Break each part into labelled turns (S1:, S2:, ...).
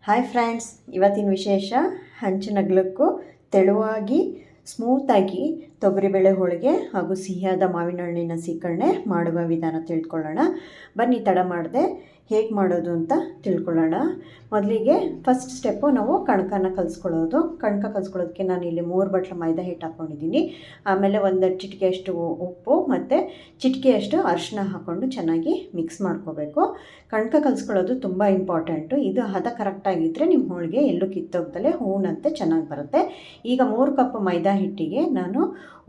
S1: Hi friends, ಇವತ್ತಿನ ವಿಶೇಷ ಹಂಚಿನಗ್ಲಕ್ಕೂ ತೆಳುವಾಗಿ ಸ್ಮೂತಾಗಿ ತೊಗರಿಬೇಳೆ ಹೋಳಿಗೆ ಹಾಗೂ ಸಿಹಿಯಾದ ಮಾವಿನ ಹಣ್ಣಿನ ಸೀಕರಣೆ ಮಾಡುವ ವಿಧಾನ ತಿಳ್ಕೊಳ್ಳೋಣ. ಬನ್ನಿ ತಡ ಮಾಡದೆ ಹೇಗೆ ಮಾಡೋದು ಅಂತ ತಿಳ್ಕೊಳ್ಳೋಣ. ಮೊದಲಿಗೆ ಫಸ್ಟ್ ಸ್ಟೆಪ್ಪು ನಾವು ಕಣಕನ ಕಲಿಸ್ಕೊಳ್ಳೋದು. ಕಣಕ ಕಲಿಸ್ಕೊಳ್ಳೋದಕ್ಕೆ ನಾನು ಇಲ್ಲಿ 3 ಬಟ್ಲು ಮೈದಾ ಹಿಟ್ಟು ಹಾಕ್ಕೊಂಡಿದ್ದೀನಿ. ಆಮೇಲೆ ಒಂದು ಚಿಟಿಕೆಯಷ್ಟು ಉಪ್ಪು ಮತ್ತು ಚಿಟಿಕೆಯಷ್ಟು ಅರಿಶಿನ ಹಾಕ್ಕೊಂಡು ಚೆನ್ನಾಗಿ ಮಿಕ್ಸ್ ಮಾಡ್ಕೋಬೇಕು. ಕಣಕ ಕಲಿಸ್ಕೊಳ್ಳೋದು ತುಂಬ ಇಂಪಾರ್ಟೆಂಟು. ಇದು ಹದ ಕರೆಕ್ಟಾಗಿದ್ದರೆ ನಿಮ್ಮ ಹೋಳಿಗೆ ಎಲ್ಲೂ ಕಿತ್ತೋಗ್ದಲೇ ಹೂನಂತೆ ಚೆನ್ನಾಗಿ ಬರುತ್ತೆ. ಈಗ 3 ಕಪ್ ಮೈದಾ ಹಿಟ್ಟಿಗೆ ನಾನು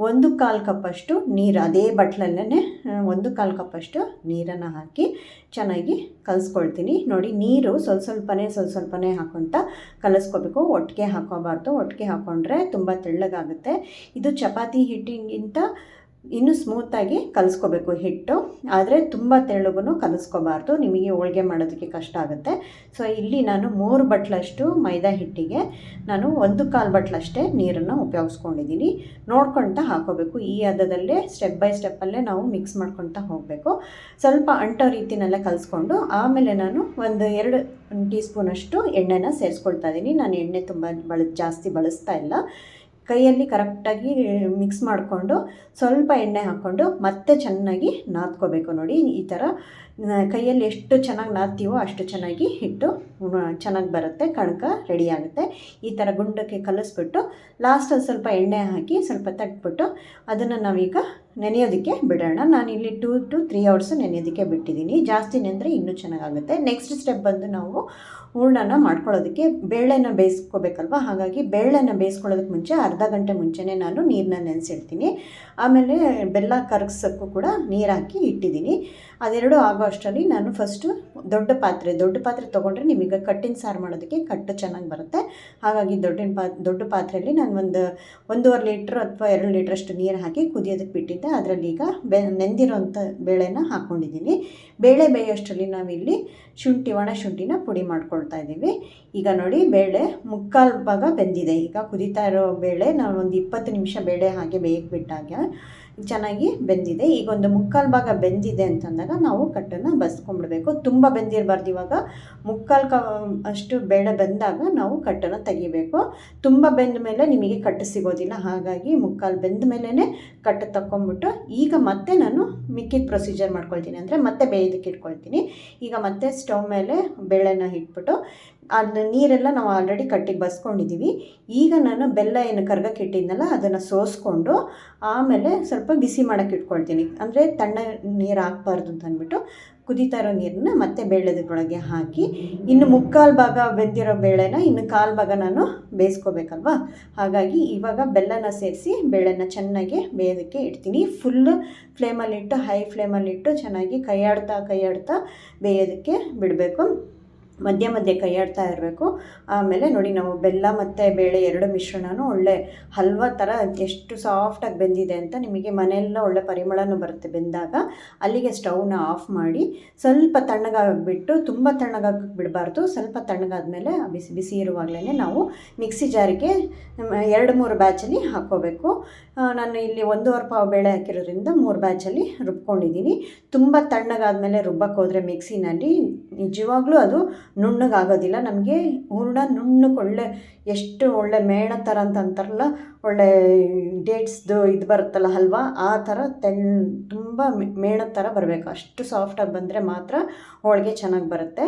S1: 1/4 ಕಪ್ಪಷ್ಟು ನೀರು, ಅದೇ ಬಟ್ಲಲ್ಲೇ 1/4 ಕಪ್ಪಷ್ಟು ನೀರನ್ನು ಹಾಕಿ ಚೆನ್ನಾಗಿ ಕಲಿಸ್ಕೊಳ್ತೀನಿ. ನೋಡಿ, ನೀರು ಸ್ವಲ್ಪನೇ ಹಾಕ್ಕೊತ ಕಲಿಸ್ಕೋಬೇಕು. ಒಟ್ಟಿಗೆ ಹಾಕೋಬಾರ್ದು. ಒಟ್ಟಿಗೆ ಹಾಕ್ಕೊಂಡ್ರೆ ತುಂಬ ತೆಳ್ಳಗಾಗುತ್ತೆ. ಇದು ಚಪಾತಿ ಹಿಟ್ಟಿಗಿಂತ ಇನ್ನೂ ಸ್ಮೂತಾಗಿ ಕಲಿಸ್ಕೋಬೇಕು ಹಿಟ್ಟು, ಆದರೆ ತುಂಬ ತೆಳ್ಳಗೂ ಕಲಿಸ್ಕೋಬಾರ್ದು, ನಿಮಗೆ ಹೋಳಿಗೆ ಮಾಡೋದಕ್ಕೆ ಕಷ್ಟ ಆಗುತ್ತೆ. ಸೊ ಇಲ್ಲಿ ನಾನು 3 ಬಟ್ಲಷ್ಟು ಮೈದಾ ಹಿಟ್ಟಿಗೆ ನಾನು 1/4 ಬಟ್ಲಷ್ಟೇ ನೀರನ್ನು ಉಪಯೋಗಿಸ್ಕೊಂಡಿದ್ದೀನಿ. ನೋಡ್ಕೊಳ್ತಾ ಹಾಕೋಬೇಕು. ಈ ಹದದಲ್ಲೇ ಸ್ಟೆಪ್ ಬೈ ಸ್ಟೆಪ್ಪಲ್ಲೇ ನಾವು ಮಿಕ್ಸ್ ಮಾಡ್ಕೊಳ್ತಾ ಹೋಗಬೇಕು. ಸ್ವಲ್ಪ ಅಂಟೋ ರೀತಿಯಲ್ಲೇ ಕಲಿಸ್ಕೊಂಡು ಆಮೇಲೆ ನಾನು 2 ಟೀ ಸ್ಪೂನಷ್ಟು ಎಣ್ಣೆನ ಸೇರಿಸ್ಕೊಳ್ತಾ ಇದ್ದೀನಿ. ನಾನು ಎಣ್ಣೆ ತುಂಬ ಜಾಸ್ತಿ ಬಳಸ್ತಾ ಇಲ್ಲ. ಕೈಯಲ್ಲಿ ಕರೆಕ್ಟಾಗಿ ಮಿಕ್ಸ್ ಮಾಡಿಕೊಂಡು ಸ್ವಲ್ಪ ಎಣ್ಣೆ ಹಾಕ್ಕೊಂಡು ಮತ್ತೆ ಚೆನ್ನಾಗಿ ನಾದ್ಕೋಬೇಕು. ನೋಡಿ, ಈ ಥರ ಕೈಯಲ್ಲಿ ಎಷ್ಟು ಚೆನ್ನಾಗಿ ನಾದ್ತೀವೋ ಅಷ್ಟು ಚೆನ್ನಾಗಿ ಹಿಟ್ಟು ಚೆನ್ನಾಗಿ ಬರುತ್ತೆ, ಕಣಕ ರೆಡಿ ಆಗುತ್ತೆ. ಈ ಥರ ಗುಂಡಕ್ಕೆ ಕಲಿಸ್ಬಿಟ್ಟು ಲಾಸ್ಟಲ್ಲಿ ಸ್ವಲ್ಪ ಎಣ್ಣೆ ಹಾಕಿ ಸ್ವಲ್ಪ ತಟ್ಬಿಟ್ಟು ಅದನ್ನು ನಾವೀಗ ನೆನೆಯೋದಕ್ಕೆ ಬಿಡೋಣ. ನಾನಿಲ್ಲಿ 2 to 3 hours ನೆನೆಯೋದಕ್ಕೆ ಬಿಟ್ಟಿದ್ದೀನಿ. ಜಾಸ್ತಿ ನೆಂದರೆ ಇನ್ನೂ ಚೆನ್ನಾಗಾಗುತ್ತೆ. ನೆಕ್ಸ್ಟ್ ಸ್ಟೆಪ್ ಬಂದು ನಾವು ಹೂರಣನ ಮಾಡ್ಕೊಳ್ಳೋದಕ್ಕೆ ಬೇಳೆನ ಬೇಯಿಸ್ಕೋಬೇಕಲ್ವ. ಹಾಗಾಗಿ ಬೇಳೆನ ಬೇಯಿಸ್ಕೊಳ್ಳೋದಕ್ಕೆ ಮುಂಚೆ ಅರ್ಧ ಗಂಟೆ ಮುಂಚೆನೇ ನಾನು ನೀರನ್ನ ನೆನೆಸಿಡ್ತೀನಿ. ಆಮೇಲೆ ಬೆಲ್ಲ ಕರಗಿಸೋಕ್ಕೂ ಕೂಡ ನೀರು ಹಾಕಿ ಇಟ್ಟಿದ್ದೀನಿ. ಅದೆರಡು ಆಗೋ ಅಷ್ಟರಲ್ಲಿ ನಾನು ಫಸ್ಟು ದೊಡ್ಡ ಪಾತ್ರೆ ತೊಗೊಂಡ್ರೆ ನಿಮಗೆ ಕಟ್ಟಿನ ಸಾರು ಮಾಡೋದಕ್ಕೆ ಕಟ್ಟು ಚೆನ್ನಾಗಿ ಬರುತ್ತೆ. ಹಾಗಾಗಿ ದೊಡ್ಡ ಪಾತ್ರೆಯಲ್ಲಿ ನಾನು 1.5 ಲೀಟ್ರ್ ಅಥವಾ 2 ಲೀಟ್ರಷ್ಟು ನೀರು ಹಾಕಿ ಕುದಿಯೋದಕ್ಕೆ ಬಿಟ್ಟಿದ್ದೆ. ಅದರಲ್ಲಿ ಈಗ ನೆಂದಿರೋಂಥ ಬೇಳೆನ ಹಾಕ್ಕೊಂಡಿದ್ದೀನಿ. ಬೇಳೆ ಬೇಯೋಷ್ಟರಲ್ಲಿ ನಾವಿಲ್ಲಿ ಒಣ ಶುಂಠಿನ ಪುಡಿ ಮಾಡ್ಕೊಳ್ತಾ ಇದ್ದೀವಿ. ಈಗ ನೋಡಿ, ಬೇಳೆ 3/4 ಭಾಗ ಬೆಂದಿದೆ. ಈಗ ಕುದೀತಾ ಇರೋ ಬೇಳೆ ನಾನು ಒಂದು 20 ನಿಮಿಷ ಬೇಳೆ ಹಾಗೆ ಬೇಯಕ್ಕೆ ಬಿಟ್ಟಾಗ ಚೆನ್ನಾಗಿ ಬೆಂದಿದೆ. ಈಗ ಒಂದು 3/4 ಭಾಗ ಬೆಂದಿದೆ ಅಂತಂದಾಗ ನಾವು ಕಟ್ಟನ್ನು ಬಸ್ಕೊಂಡ್ಬಿಡ್ಬೇಕು. ತುಂಬ ಬೆಂದಿರಬಾರ್ದು. ಇವಾಗ 3/4 ಅಷ್ಟು ಬೇಳೆ ಬೆಂದಾಗ ನಾವು ಕಟ್ಟನ್ನು ತೆಗಿಬೇಕು. ತುಂಬ ಬೆಂದ ಮೇಲೆ ನಿಮಗೆ ಕಟ್ಟು ಸಿಗೋದಿಲ್ಲ. ಹಾಗಾಗಿ 3/4 ಬೆಂದ ಮೇಲೇ ಕಟ್ಟು ತಗೊಂಡ್ಬಿಟ್ಟು ಈಗ ಮತ್ತೆ ನಾನು ಮಿಕ್ಕಿದ ಪ್ರೊಸೀಜರ್ ಮಾಡ್ಕೊಳ್ತೀನಿ. ಅಂದರೆ ಮತ್ತೆ ಬೇಯೋದಕ್ಕೆ ಇಟ್ಕೊಳ್ತೀನಿ. ಈಗ ಮತ್ತೆ ಸ್ಟವ್ ಮೇಲೆ ಬೇಳೆನ ಇಟ್ಬಿಟ್ಟು ಅದು ನೀರೆಲ್ಲ ನಾವು ಆಲ್ರೆಡಿ ಕಟ್ಟಿಗೆ ಬಸ್ಕೊಂಡಿದ್ದೀವಿ. ಈಗ ನಾನು ಬೆಲ್ಲ ಏನು ಕರ್ಗಕ್ಕೆ ಇಟ್ಟಿದ್ನಲ್ಲ ಅದನ್ನು ಸೋಸ್ಕೊಂಡು ಆಮೇಲೆ ಸ್ವಲ್ಪ ಬಿಸಿ ಮಾಡೋಕ್ಕೆ ಇಟ್ಕೊಳ್ತೀನಿ. ಅಂದರೆ ತಣ್ಣ ನೀರು ಹಾಕ್ಬಾರ್ದು ಅಂತ ಅಂದ್ಬಿಟ್ಟು ಕುದೀತಾ ಇರೋ ನೀರನ್ನ ಮತ್ತೆ ಬೇಳೆದೊಳಗೆ ಹಾಕಿ ಇನ್ನು 3/4 ಭಾಗ ಬೆಂದಿರೋ ಬೇಳೆನ ಇನ್ನು 1/4 ಭಾಗ ನಾನು ಬೇಯಿಸ್ಕೋಬೇಕಲ್ವ. ಹಾಗಾಗಿ ಇವಾಗ ಬೆಲ್ಲನ ಸೇರಿಸಿ ಬೇಳೆನ ಚೆನ್ನಾಗಿ ಬೇಯೋದಕ್ಕೆ ಇಡ್ತೀನಿ. ಫುಲ್ಲು ಫ್ಲೇಮಲ್ಲಿಟ್ಟು ಹೈ ಫ್ಲೇಮಲ್ಲಿಟ್ಟು ಚೆನ್ನಾಗಿ ಕೈಯಾಡ್ತಾ ಬೇಯೋದಕ್ಕೆ ಬಿಡಬೇಕು. ಮಧ್ಯೆ ಕೈಯಾಡ್ತಾ ಇರಬೇಕು. ಆಮೇಲೆ ನೋಡಿ, ನಾವು ಬೆಲ್ಲ ಮತ್ತು ಬೇಳೆ 2 ಮಿಶ್ರಣನೂ ಒಳ್ಳೆ ಹಲ್ವಾ ಥರ ಎಷ್ಟು ಸಾಫ್ಟಾಗಿ ಬೆಂದಿದೆ ಅಂತ ನಿಮಗೆ ಮನೆಯೆಲ್ಲ ಒಳ್ಳೆ ಪರಿಮಳನೂ ಬರುತ್ತೆ ಬೆಂದಾಗ. ಅಲ್ಲಿಗೆ ಸ್ಟವ್ನ ಆಫ್ ಮಾಡಿ ಸ್ವಲ್ಪ ತಣ್ಣಗಾಗಿಬಿಟ್ಟು, ತುಂಬ ತಣ್ಣಗಾಗಕ್ಕೆ ಬಿಡಬಾರ್ದು. ಸ್ವಲ್ಪ ತಣ್ಣಗಾದ್ಮೇಲೆ ಬಿಸಿ ಇರುವಾಗಲೇ ನಾವು ಮಿಕ್ಸಿ ಜಾರಿಗೆ 2-3 ಬ್ಯಾಚಲ್ಲಿ ಹಾಕ್ಕೋಬೇಕು. ನಾನು ಇಲ್ಲಿ 1.5 ಪಾವು ಬೇಳೆ ಹಾಕಿರೋದ್ರಿಂದ 3 ಬ್ಯಾಚಲ್ಲಿ ರುಬ್ಕೊಂಡಿದ್ದೀನಿ. ತುಂಬ ತಣ್ಣಗಾದ್ಮೇಲೆ ರುಬ್ಬಕ್ಕೆ ಹೋದರೆ ಮಿಕ್ಸಿನಲ್ಲಿ ನಿಜವಾಗ್ಲೂ ಅದು ನುಣ್ಣಗಾಗೋದಿಲ್ಲ. ನಮಗೆ ಹೂರಣ ನುಣ್ಣಗೆ ಎಷ್ಟು ಒಳ್ಳೆ ಮೇಣ ಥರ ಅಂತ ಅಂತಾರಲ್ಲ, ಒಳ್ಳೆ ಡೇಟ್ಸ್ದು ಇದು ಬರುತ್ತಲ್ಲ ಹಲ್ವಾ, ಆ ಥರ ತುಂಬ ಮೇಣದ ಥರ ಬರಬೇಕು. ಅಷ್ಟು ಸಾಫ್ಟಾಗಿ ಬಂದರೆ ಮಾತ್ರ ಹೋಳಿಗೆ ಚೆನ್ನಾಗಿ ಬರುತ್ತೆ.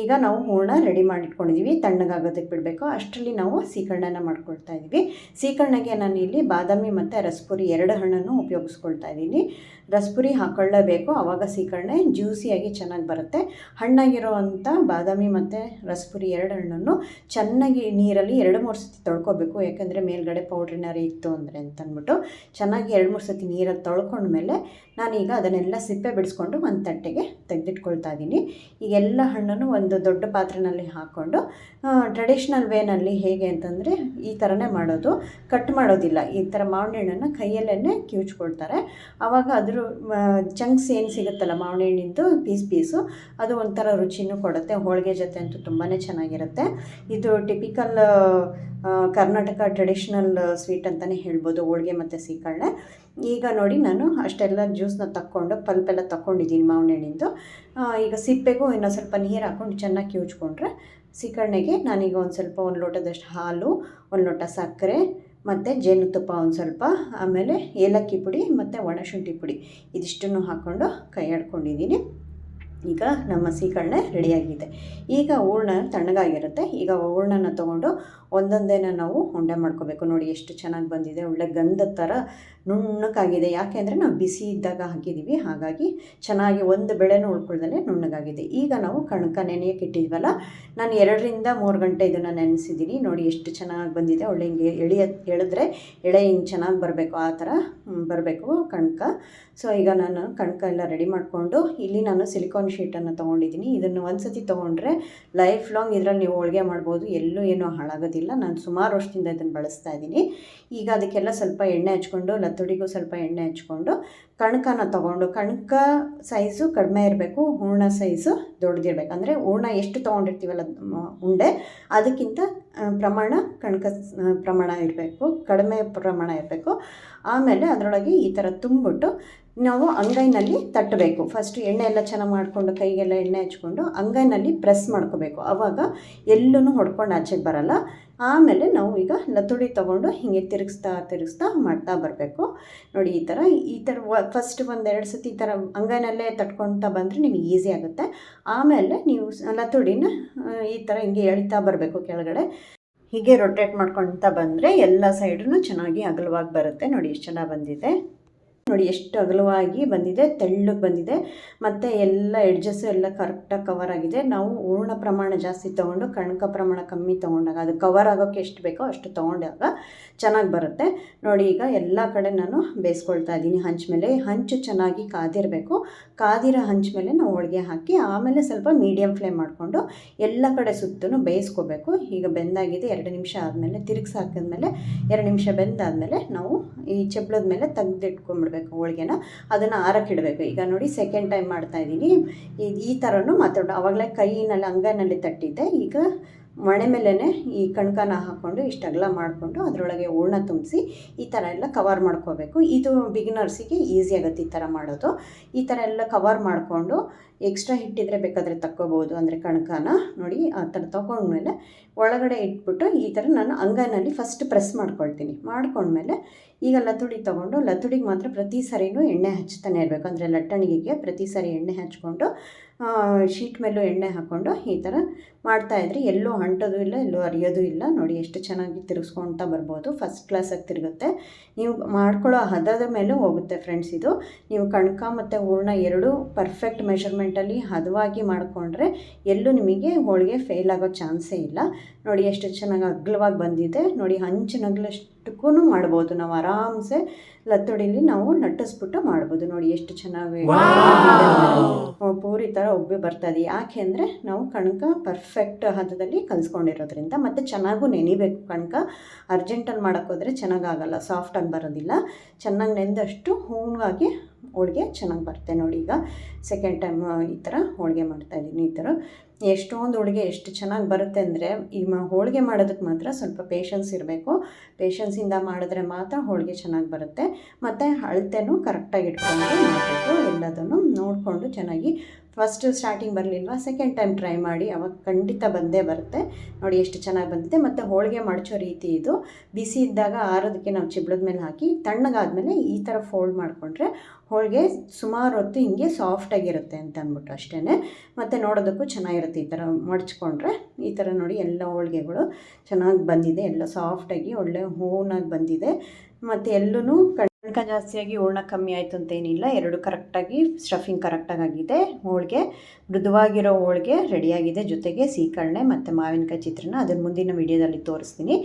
S1: ಈಗ ನಾವು ಹೂರಣ ರೆಡಿ ಮಾಡಿಟ್ಕೊಂಡಿದ್ದೀವಿ. ತಣ್ಣಗಾಗೋದಕ್ಕೆ ಬಿಡಬೇಕು. ಅಷ್ಟರಲ್ಲಿ ನಾವು ಸೀಕರಣೆನ ಮಾಡ್ಕೊಳ್ತಾ ಇದ್ದೀವಿ. ಸೀಕರಣೆಗೆ ನಾನು ಇಲ್ಲಿ ಬಾದಾಮಿ ಮತ್ತು ರಸಪುರಿ 2 ಹಣ್ಣನ್ನು ಉಪಯೋಗಿಸ್ಕೊಳ್ತಾ ಇದ್ದೀನಿ. ರಸಪುರಿ ಹಾಕ್ಕೊಳ್ಳೇಬೇಕು, ಆವಾಗ ಸೀಕರಣೆ ಜ್ಯೂಸಿಯಾಗಿ ಚೆನ್ನಾಗಿ ಬರುತ್ತೆ. ಹಣ್ಣಾಗಿರೋವಂಥ ಬಾದಾಮಿ ಮತ್ತು ರಸಪುರಿ 2 ಹಣ್ಣನ್ನು ಚೆನ್ನಾಗಿ ನೀರಲ್ಲಿ 2-3 ಸತಿ ತೊಳ್ಕೊಬೇಕು. ಯಾಕೆಂದರೆ ಮೇಲ್ಗಡೆ ಪೌಡ್ರಿನಾರು ಇತ್ತು ಅಂದರೆ ಅಂತಂದ್ಬಿಟ್ಟು ಚೆನ್ನಾಗಿ 2-3 ಸತಿ ನೀರಲ್ಲಿ ತೊಳ್ಕೊಂಡ್ಮೇಲೆ ನಾನೀಗ ಅದನ್ನೆಲ್ಲ ಸಿಪ್ಪೆ ಬಿಡಿಸ್ಕೊಂಡು ಒಂದು ತಟ್ಟೆಗೆ ತೆಗೆದಿಟ್ಕೊಳ್ತಾ ಇದ್ದೀನಿ. ಈಗ ಎಲ್ಲ ಹಣ್ಣನ್ನು ಒಂದು ದೊಡ್ಡ ಪಾತ್ರೆಯಲ್ಲಿ ಹಾಕ್ಕೊಂಡು ಟ್ರೆಡಿಷ್ನಲ್ ವೇನಲ್ಲಿ ಹೇಗೆ ಅಂತಂದರೆ ಈ ಥರನೇ ಮಾಡೋದು, ಕಟ್ ಮಾಡೋದಿಲ್ಲ. ಈ ಥರ ಮಾವಿನ ಹಣ್ಣನ್ನು ಕೈಯಲ್ಲೇ ಕಿವುಚ್ಕೊಳ್ತಾರೆ. ಆವಾಗ ಅದ್ರ ಚಂಕ್ಸ್ ಏನು ಸಿಗುತ್ತಲ್ಲ ಮಾವಿನ ಹಣ್ಣಿಂದು ಪೀಸು, ಅದು ಒಂಥರ ರುಚಿನೂ ಕೊಡುತ್ತೆ. ಹೋಳಿಗೆ ಜೊತೆ ಅಂತೂ ತುಂಬಾ ಚೆನ್ನಾಗಿರುತ್ತೆ. ಇದು ಟಿಪಿಕಲ್ ಕರ್ನಾಟಕ ಟ್ರೆಡಿಷ್ನಲ್ ಸ್ವೀಟ್ ಅಂತಲೇ ಹೇಳ್ಬೋದು, ಹೋಳಿಗೆ ಮತ್ತು ಸೀಕರಣೆ. ಈಗ ನೋಡಿ, ನಾನು ಅಷ್ಟೆಲ್ಲ ಜ್ಯೂಸನ್ನ ತಕ್ಕೊಂಡು ಪಲ್ಪೆಲ್ಲ ತಗೊಂಡಿದ್ದೀನಿ ಮಾವಿನ ಹಣ್ಣಿಂದು. ಈಗ ಸಿಪ್ಪೆಗೂ ಇನ್ನೂ ಸ್ವಲ್ಪ ನೀರು ಹಾಕ್ಕೊಂಡು ಚೆನ್ನಾಗಿ ಕಿವುಚ್ಕೊಂಡ್ರೆ ಸೀಕರಣೆಗೆ ನಾನೀಗ ಒಂದು ಲೋಟದಷ್ಟು ಹಾಲು, 1 ಲೋಟ ಸಕ್ಕರೆ ಮತ್ತು ಜೇನುತುಪ್ಪ ಒಂದು ಸ್ವಲ್ಪ, ಆಮೇಲೆ ಏಲಕ್ಕಿ ಪುಡಿ ಮತ್ತು ಒಣಶುಂಠಿ ಪುಡಿ ಇದಿಷ್ಟನ್ನು ಹಾಕ್ಕೊಂಡು ಕೈ ಆಡ್ಕೊಂಡಿದ್ದೀನಿ. ಈಗ ನಮ್ಮ ಸೀಕರಣೆ ರೆಡಿಯಾಗಿದೆ. ಈಗ ಹೂರ್ಣ ತಣ್ಣಗಾಗಿರುತ್ತೆ. ಈಗ ಹೂರ್ಣನ ತೊಗೊಂಡು ಒಂದೊಂದೇನ ನಾವು ಉಂಡೆ ಮಾಡ್ಕೋಬೇಕು. ನೋಡಿ ಎಷ್ಟು ಚೆನ್ನಾಗಿ ಬಂದಿದೆ, ಒಳ್ಳೆ ಗಂಧದ ಥರ ನುಣ್ಣಗಾಗಿದೆ. ಯಾಕೆ ಅಂದರೆ ನಾವು ಬಿಸಿ ಇದ್ದಾಗ ಹಾಕಿದ್ದೀವಿ, ಹಾಗಾಗಿ ಚೆನ್ನಾಗಿ ಒಂದು ಬೆಳೆನೂ ಉಳ್ಕೊಳ್ದಲ್ಲೇ ನುಣ್ಣಗಾಗಿದೆ. ಈಗ ನಾವು ಕಣಕ ನೆನೆಯಕ್ಕೆ ಇಟ್ಟಿದ್ವಲ್ಲ, ನಾನು 2 ರಿಂದ 3 ಗಂಟೆ ಇದನ್ನು ನೆನೆಸಿದ್ದೀನಿ. ನೋಡಿ ಎಷ್ಟು ಚೆನ್ನಾಗಿ ಬಂದಿದೆ. ಒಳ್ಳೆ ಹಿಂಗೆ ಎಳೆದ್ರೆ ಎಳೆ ಹಿಂಗೆ ಚೆನ್ನಾಗಿ ಬರಬೇಕು, ಆ ಥರ ಬರಬೇಕು ಕಣಕ. ಸೊ ಈಗ ನಾನು ಕಣಕ ಎಲ್ಲ ರೆಡಿ ಮಾಡಿಕೊಂಡು, ಇಲ್ಲಿ ನಾನು ಸಿಲಿಕಾನ್ ಶೀಟನ್ನು ತೊಗೊಂಡಿದ್ದೀನಿ. ಇದನ್ನು ಒಂದು ಸತಿ ತೊಗೊಂಡ್ರೆ ಲೈಫ್ ಲಾಂಗ್ ಇದರಲ್ಲಿ ನೀವು ಹೋಳಿಗೆ ಮಾಡ್ಬೋದು, ಎಲ್ಲೂ ಏನೂ ಹಾಳಾಗೋದಿಲ್ಲ. ನಾನು ಸುಮಾರು ವರ್ಷದಿಂದ ಇದನ್ನು ಬಳಸ್ತಾ ಇದ್ದೀನಿ. ಈಗ ಅದಕ್ಕೆಲ್ಲ ಸ್ವಲ್ಪ ಎಣ್ಣೆ ಹಚ್ಕೊಂಡು, ಲತ್ತುಡಿಗೂ ಸ್ವಲ್ಪ ಎಣ್ಣೆ ಹಚ್ಕೊಂಡು ಕಣಕನ ತೊಗೊಂಡು, ಕಣಕ ಸೈಜು ಕಡಿಮೆ ಇರಬೇಕು, ಹೂರ್ಣ ಸೈಜು ದೊಡ್ಡದಿರಬೇಕು. ಅಂದರೆ ಹೂರ್ಣ ಎಷ್ಟು ತೊಗೊಂಡಿರ್ತೀವಲ್ಲ ಉಂಡೆ, ಅದಕ್ಕಿಂತ ಪ್ರಮಾಣ ಕಣಕ ಪ್ರಮಾಣ ಇರಬೇಕು, ಕಡಿಮೆ ಪ್ರಮಾಣ ಇರಬೇಕು. ಆಮೇಲೆ ಅದರೊಳಗೆ ಈ ಥರ ತುಂಬಿಟ್ಟು ನಾವು ಅಂಗೈನಲ್ಲಿ ತಟ್ಟಬೇಕು. ಫಸ್ಟ್ ಎಣ್ಣೆ ಎಲ್ಲ ಚೆನ್ನಾಗಿ ಮಾಡಿಕೊಂಡು, ಕೈಗೆಲ್ಲ ಎಣ್ಣೆ ಹಚ್ಕೊಂಡು ಅಂಗೈನಲ್ಲಿ ಪ್ರೆಸ್ ಮಾಡ್ಕೋಬೇಕು. ಆವಾಗ ಎಲ್ಲೂ ಹೊಡ್ಕೊಂಡು ಆಚೆಗೆ ಬರಲ್ಲ. ಆಮೇಲೆ ನಾವು ಈಗ ಲತ್ತುಡಿ ತೊಗೊಂಡು ಹೀಗೆ ತಿರುಗಿಸ್ತಾ ಮಾಡ್ತಾ ಬರಬೇಕು. ನೋಡಿ ಈ ಥರ ಫಸ್ಟ್ 1-2 ಸತಿ ಈ ಥರ ಅಂಗೈನಲ್ಲೇ ತಟ್ಕೊಳ್ತಾ ಬಂದರೆ ನಿಮಗೆ ಈಸಿ ಆಗುತ್ತೆ. ಆಮೇಲೆ ನೀವು ಲತ್ತುಡಿನ ಈ ಥರ ಹಿಂಗೆ ಎಳಿತಾ ಬರಬೇಕು ಕೆಳಗಡೆ. ಹೀಗೆ ರೊಟೇಟ್ ಮಾಡ್ಕೊಳ್ತಾ ಬಂದರೆ ಎಲ್ಲ ಸೈಡೂ ಚೆನ್ನಾಗಿ ಅಗಲವಾಗಿ ಬರುತ್ತೆ. ನೋಡಿ ಎಷ್ಟು ಚೆನ್ನಾಗಿ ಬಂದಿದೆ. ನೋಡಿ ಎಷ್ಟು ಅಗಲವಾಗಿ ಬಂದಿದೆ, ತೆಳ್ಳಗೆ ಬಂದಿದೆ, ಮತ್ತು ಎಲ್ಲ ಎಡ್ಜಸ್ಸು ಎಲ್ಲ ಕರೆಕ್ಟಾಗಿ ಕವರ್ ಆಗಿದೆ. ನಾವು ಹೂರ್ಣ ಪ್ರಮಾಣ ಜಾಸ್ತಿ ತೊಗೊಂಡು ಕಣಕ ಪ್ರಮಾಣ ಕಮ್ಮಿ ತೊಗೊಂಡಾಗ, ಅದು ಕವರ್ ಆಗೋಕ್ಕೆ ಎಷ್ಟು ಬೇಕೋ ಅಷ್ಟು ತೊಗೊಂಡಾಗ ಚೆನ್ನಾಗಿ ಬರುತ್ತೆ. ನೋಡಿ ಈಗ ಎಲ್ಲ ಕಡೆ ನಾನು ಬೇಯಿಸ್ಕೊಳ್ತಾ ಇದ್ದೀನಿ. ಹಂಚು ಚೆನ್ನಾಗಿ ಕಾದಿರಬೇಕು. ಕಾದಿರೋ ಹಂಚು ಮೇಲೆ ನಾವು ಹೋಳಿಗೆ ಹಾಕಿ ಆಮೇಲೆ ಸ್ವಲ್ಪ ಮೀಡಿಯಮ್ ಫ್ಲೇಮ್ ಮಾಡಿಕೊಂಡು ಎಲ್ಲ ಕಡೆ ಸುತ್ತೂ ಬೇಯಿಸ್ಕೋಬೇಕು. ಈಗ ಬೆಂದಾಗಿದೆ. 2 ನಿಮಿಷ ಆದಮೇಲೆ ತಿರುಗಿಸಿ ಹಾಕಿದ್ಮೇಲೆ 2 ನಿಮಿಷ ಬೆಂದಾದಮೇಲೆ ನಾವು ಈ ಚಪ್ಪಳದ ಮೇಲೆ ತೆಗೆದಿಟ್ಕೊಂಡ್ಬಿಡ್ಬೇಕು ಹೋಳಿಗೆನ. ಅದನ್ನು ಆರಕ್ಕಿಡಬೇಕು. ಈಗ ನೋಡಿ ಸೆಕೆಂಡ್ ಟೈಮ್ ಮಾಡ್ತಾಯಿದ್ದೀನಿ. ಈ ಥರನೂ ಮಾತಾಡೋ, ಆವಾಗಲೇ ಕೈನಲ್ಲಿ ಅಂಗೈನಲ್ಲಿ ತಟ್ಟಿದ್ದೆ. ಈಗ ಮಣೆ ಮೇಲೇ ಈ ಕಣಕನ ಹಾಕ್ಕೊಂಡು ಇಷ್ಟು ಅಗಲ ಮಾಡಿಕೊಂಡು ಅದರೊಳಗೆ ಹೂರ್ಣ ತುಂಬಿಸಿ ಈ ಥರ ಎಲ್ಲ ಕವರ್ ಮಾಡ್ಕೋಬೇಕು. ಇದು ಬಿಗಿನರ್ಸಿಗೆ ಈಸಿ ಆಗುತ್ತೆ ಈ ಥರ ಮಾಡೋದು. ಈ ಥರ ಎಲ್ಲ ಕವರ್ ಮಾಡಿಕೊಂಡು ಎಕ್ಸ್ಟ್ರಾ ಹಿಟ್ಟಿದ್ರೆ ಬೇಕಾದರೆ ತಕ್ಕೋಬೋದು. ಅಂದರೆ ಕಣಕನ ನೋಡಿ ಆ ಥರ ತೊಗೊಂಡ್ಮೇಲೆ ಒಳಗಡೆ ಇಟ್ಬಿಟ್ಟು ಈ ಥರ ನಾನು ಅಂಗೈನಲ್ಲಿ ಫಸ್ಟ್ ಪ್ರೆಸ್ ಮಾಡ್ಕೊಳ್ತೀನಿ. ಮಾಡ್ಕೊಂಡ್ಮೇಲೆ ಈಗ ಲತ್ತುಡಿ ತೊಗೊಂಡು, ಲತ್ತುಡಿಗೆ ಮಾತ್ರ ಪ್ರತಿ ಸರಿನೂ ಎಣ್ಣೆ ಹಚ್ತಾನೆ ಇರಬೇಕು. ಅಂದರೆ ಲಟ್ಟಣಿಗೆಗೆ ಪ್ರತಿ ಸರಿ ಎಣ್ಣೆ ಹಚ್ಕೊಂಡು ಶೀಟ್ ಮೇಲೂ ಎಣ್ಣೆ ಹಾಕ್ಕೊಂಡು ಈ ಥರ ಮಾಡ್ತಾಯಿದ್ರಿ. ಎಲ್ಲೂ ಅಂಟೋದು ಇಲ್ಲ, ಎಲ್ಲೂ ಅರಿಯೋದು ಇಲ್ಲ. ನೋಡಿ ಎಷ್ಟು ಚೆನ್ನಾಗಿ ತಿರುಗಿಸ್ಕೊಳ್ತಾ ಬರ್ಬೋದು. ಫಸ್ಟ್ ಕ್ಲಾಸಾಗಿ ತಿರುಗುತ್ತೆ. ನೀವು ಮಾಡ್ಕೊಳ್ಳೋ ಹದದ ಮೇಲೂ ಹೋಗುತ್ತೆ ಫ್ರೆಂಡ್ಸ್ ಇದು. ನೀವು ಕಣಕ ಮತ್ತು ಹೂರ್ಣ ಎರಡೂ ಪರ್ಫೆಕ್ಟ್ ಮೆಷರ್ಮೆಂಟಲ್ಲಿ ಹದವಾಗಿ ಮಾಡಿಕೊಂಡ್ರೆ ಎಲ್ಲೂ ನಿಮಗೆ ಹೋಳಿಗೆ ಫೇಲ್ ಆಗೋ ಚಾನ್ಸೇ ಇಲ್ಲ. ನೋಡಿ ಎಷ್ಟು ಚೆನ್ನಾಗಿ ಅಗಲವಾಗಿ ಬಂದಿದೆ. ನೋಡಿ ಹಂಚು ನಗಲಷ್ಟಕ್ಕೂ ಮಾಡ್ಬೋದು ನಾವು ಆರಾಮ್ಸೆ. ಲತ್ತುಡಿಲಿ ನಾವು ಲಟ್ಟಿಸ್ಬಿಟ್ಟು ಮಾಡ್ಬೋದು. ನೋಡಿ ಎಷ್ಟು ಚೆನ್ನಾಗಿ ಪೂರಿ ಥರ ಉಬ್ಬಿ ಬರ್ತದೆ. ಯಾಕೆ ಅಂದರೆ ನಾವು ಕಣಕ ಪರ್ಫೆಕ್ಟ್ ಹದದಲ್ಲಿ ಕಲಿಸ್ಕೊಂಡಿರೋದ್ರಿಂದ. ಮತ್ತು ಚೆನ್ನಾಗೂ ನೆನಿಬೇಕು ಕಣಕ. ಅರ್ಜೆಂಟಲ್ಲಿ ಮಾಡೋಕ್ಕೋದ್ರೆ ಚೆನ್ನಾಗಾಗಲ್ಲ, ಸಾಫ್ಟಾಗಿ ಬರೋದಿಲ್ಲ. ಚೆನ್ನಾಗಿ ನೆಂದಷ್ಟು ಹೂವಾಗಿ ಹೋಳಿಗೆ ಚೆನ್ನಾಗಿ ಬರುತ್ತೆ. ನೋಡಿ ಈಗ ಸೆಕೆಂಡ್ ಟೈಮ್ ಈ ಥರ ಹೋಳಿಗೆ ಮಾಡ್ತಾಯಿದ್ದೀನಿ. ಈ ಥರ ಎಷ್ಟೊಂದು ಹೋಳಿಗೆ ಎಷ್ಟು ಚೆನ್ನಾಗಿ ಬರುತ್ತೆ ಅಂದರೆ, ಈ ಹೋಳಿಗೆ ಮಾಡೋದಕ್ಕೆ ಮಾತ್ರ ಸ್ವಲ್ಪ ಪೇಷನ್ಸ್ ಇರಬೇಕು. ಪೇಷನ್ಸಿಂದ ಮಾಡಿದ್ರೆ ಮಾತ್ರ ಹೋಳಿಗೆ ಚೆನ್ನಾಗಿ ಬರುತ್ತೆ. ಮತ್ತು ಅಳತೆನೂ ಕರೆಕ್ಟಾಗಿ ಇಟ್ಕೊಂಡು ಮಾಡಬೇಕು. ಎಲ್ಲದನ್ನು ನೋಡಿಕೊಂಡು ಚೆನ್ನಾಗಿ. ಫಸ್ಟ್ ಸ್ಟಾರ್ಟಿಂಗ್ ಬರಲಿಲ್ವಾ, ಸೆಕೆಂಡ್ ಟೈಮ್ ಟ್ರೈ ಮಾಡಿ, ಅವಾಗ ಖಂಡಿತ ಬಂದೇ ಬರುತ್ತೆ. ನೋಡಿ ಎಷ್ಟು ಚೆನ್ನಾಗಿ ಬಂದಿದೆ. ಮತ್ತು ಹೋಳಿಗೆ ಮಡಚೋ ರೀತಿ ಇದು. ಬಿಸಿ ಇದ್ದಾಗ ಆರೋದಕ್ಕೆ ನಾವು ಚಿಬ್ಳದ ಮೇಲೆ ಹಾಕಿ ತಣ್ಣಗಾದ್ಮೇಲೆ ಈ ಥರ ಫೋಲ್ಡ್ ಮಾಡಿಕೊಂಡ್ರೆ ಹೋಳಿಗೆ ಸುಮಾರು ಹೊತ್ತು ಹಿಂಗೆ ಸಾಫ್ಟಾಗಿರುತ್ತೆ ಅಂತ ಅಂದ್ಬಿಟ್ಟು ಅಷ್ಟೇ. ಮತ್ತು ನೋಡೋದಕ್ಕೂ ಚೆನ್ನಾಗಿರುತ್ತೆ ಈ ಥರ ಮಡಚ್ಕೊಂಡ್ರೆ. ಈ ಥರ ನೋಡಿ ಎಲ್ಲ ಹೋಳಿಗೆಗಳು ಚೆನ್ನಾಗಿ ಬಂದಿದೆ. ಎಲ್ಲ ಸಾಫ್ಟಾಗಿ ಒಳ್ಳೆ ಹೂನಾಗಿ ಬಂದಿದೆ. ಮತ್ತು ಎಲ್ಲೂ ಕಣಕ ಜಾಸ್ತಿಯಾಗಿ ಹೂರ್ಣ ಕಮ್ಮಿ ಆಯಿತು ಅಂತೇನಿಲ್ಲ. ಎರಡು ಕರೆಕ್ಟಾಗಿ ಸ್ಟಫಿಂಗ್ ಕರೆಕ್ಟಾಗಿ ಆಗಿದೆ. ಹೋಳಿಗೆ ಮೃದುವಾಗಿರೋ ಹೋಳಿಗೆ ರೆಡಿಯಾಗಿದೆ. ಜೊತೆಗೆ ಸೀಕರಣೆ ಮತ್ತು ಮಾವಿನಕಾಯಿ ಚಿತ್ರಾನ್ನ ಅದನ್ನು ಮುಂದಿನ ವಿಡಿಯೋದಲ್ಲಿ ತೋರಿಸ್ತೀನಿ.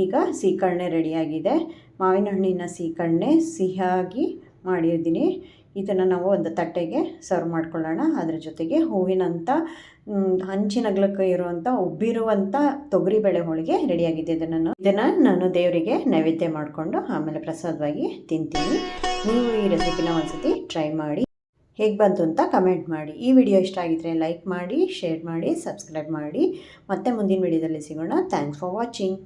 S1: ಈಗ ಸೀಕರಣೆ ರೆಡಿಯಾಗಿದೆ. ಮಾವಿನ ಹಣ್ಣಿನ ಸೀಕರಣೆ ಸಿಹಿಯಾಗಿ ಮಾಡಿದ್ದೀನಿ. ಇದನ್ನು ನಾವು ಒಂದು ತಟ್ಟೆಗೆ ಸರ್ವ್ ಮಾಡ್ಕೊಳ್ಳೋಣ. ಅದರ ಜೊತೆಗೆ ಹೂವಿನಂಥ ಹಂಚಿನಗ್ಲಕ್ಕೆ ಇರುವಂಥ ಉಬ್ಬಿರುವಂಥ ತೊಗರಿಬೇಳೆ ಹೋಳಿಗೆ ರೆಡಿಯಾಗಿದೆ. ಇದನ್ನು ನಾನು ದೇವರಿಗೆ ನೈವೇದ್ಯ ಮಾಡಿಕೊಂಡು ಆಮೇಲೆ ಪ್ರಸಾದವಾಗಿ ತಿಂತೀನಿ. ನೀವು ಈ ರೆಸಿಪಿನ ಒಂದ್ಸತಿ ಟ್ರೈ ಮಾಡಿ, ಹೇಗೆ ಬಂತು ಅಂತ ಕಮೆಂಟ್ ಮಾಡಿ. ಈ ವಿಡಿಯೋ ಇಷ್ಟ ಆಗಿದ್ದರೆ ಲೈಕ್ ಮಾಡಿ, ಶೇರ್ ಮಾಡಿ, ಸಬ್ಸ್ಕ್ರೈಬ್ ಮಾಡಿ. ಮತ್ತೆ ಮುಂದಿನ ವಿಡಿಯೋದಲ್ಲಿ ಸಿಗೋಣ. Thanks for watching.